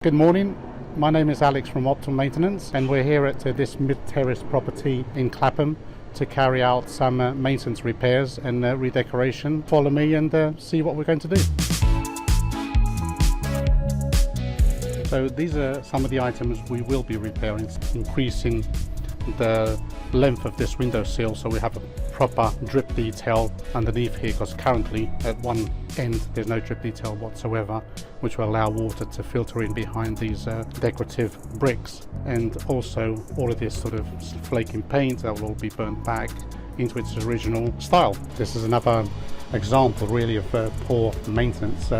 Good morning, my name is Alex from Optimal Maintenance and we're here at this mid-terrace property in Clapham to carry out some maintenance repairs and redecoration. Follow me and see what we're going to do. So these are some of the items we will be repairing, increasing the length of this window sill so we have a proper drip detail underneath here, because currently at one end there's no drip detail whatsoever, which will allow water to filter in behind these decorative bricks. And also all of this sort of flaking paint that will all be burnt back into its original style. This is another example really of poor maintenance.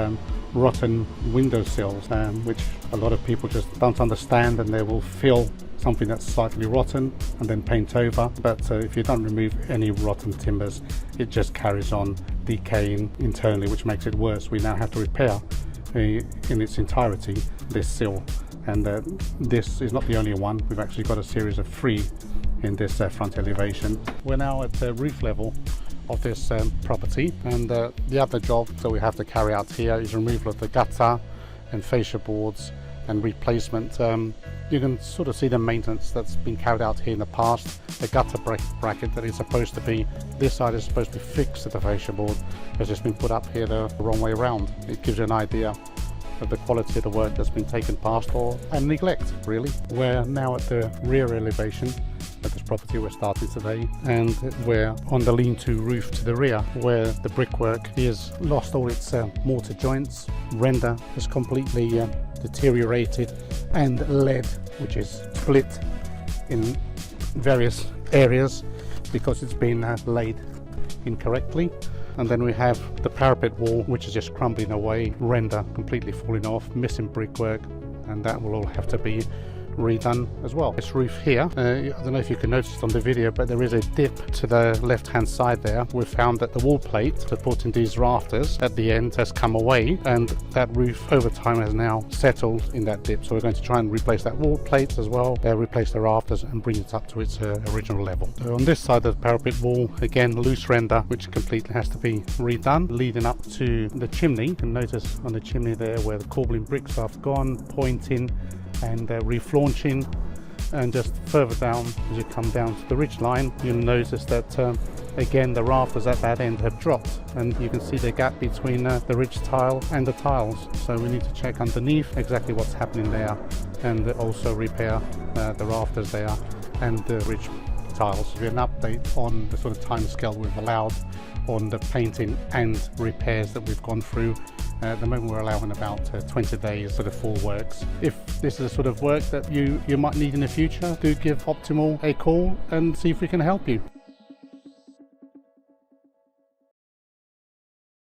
Rotten windowsills, which a lot of people just don't understand, and they will fill something that's slightly rotten and then paint over. But if you don't remove any rotten timbers, it just carries on decaying internally, which makes it worse. We now have to repair in its entirety this sill, and this is not the only one. We've actually got a series of 3 in this front elevation. We're now at the roof level of this property, and the other job that we have to carry out here is removal of the gutter and fascia boards and replacement. You can sort of see the maintenance that's been carried out here in the past. The gutter bracket that is supposed to be, this side is supposed to be fixed to the fascia board, has just been put up here the wrong way around. It gives you an idea of the quality of the work that's been taken past, or and neglect really. We're now at the rear elevation of this property we're starting today, and we're on the lean-to roof to the rear, where the brickwork has lost all its mortar joints. Render has completely deteriorated, and lead, which is split in various areas because it's been laid incorrectly. And then we have the parapet wall, which is just crumbling away, render completely falling off, missing brickwork, and that will all have to be redone as well. This roof here, I don't know if you can notice it on the video, but there is a dip to the left hand side there. We found that the wall plate supporting these rafters at the end has come away, and that roof over time has now settled in that dip. So we're going to try and replace that wall plate as well, replace the rafters and bring it up to its original level. So on this side of the parapet wall, again loose render which completely has to be redone, leading up to the chimney. You can notice on the chimney there where the corbelling bricks have gone, pointing and reflaunching. And just further down, as you come down to the ridge line, you'll notice that again the rafters at that end have dropped, and you can see the gap between the ridge tile and the tiles. So we need to check underneath exactly what's happening there, and also repair the rafters there and the ridge tiles. Give you an update on the sort of time scale we've allowed on the painting and repairs that we've gone through. At the moment we're allowing about 20 days for the full works. If this is the sort of work that you might need in the future, do give Optimal a call and see if we can help you.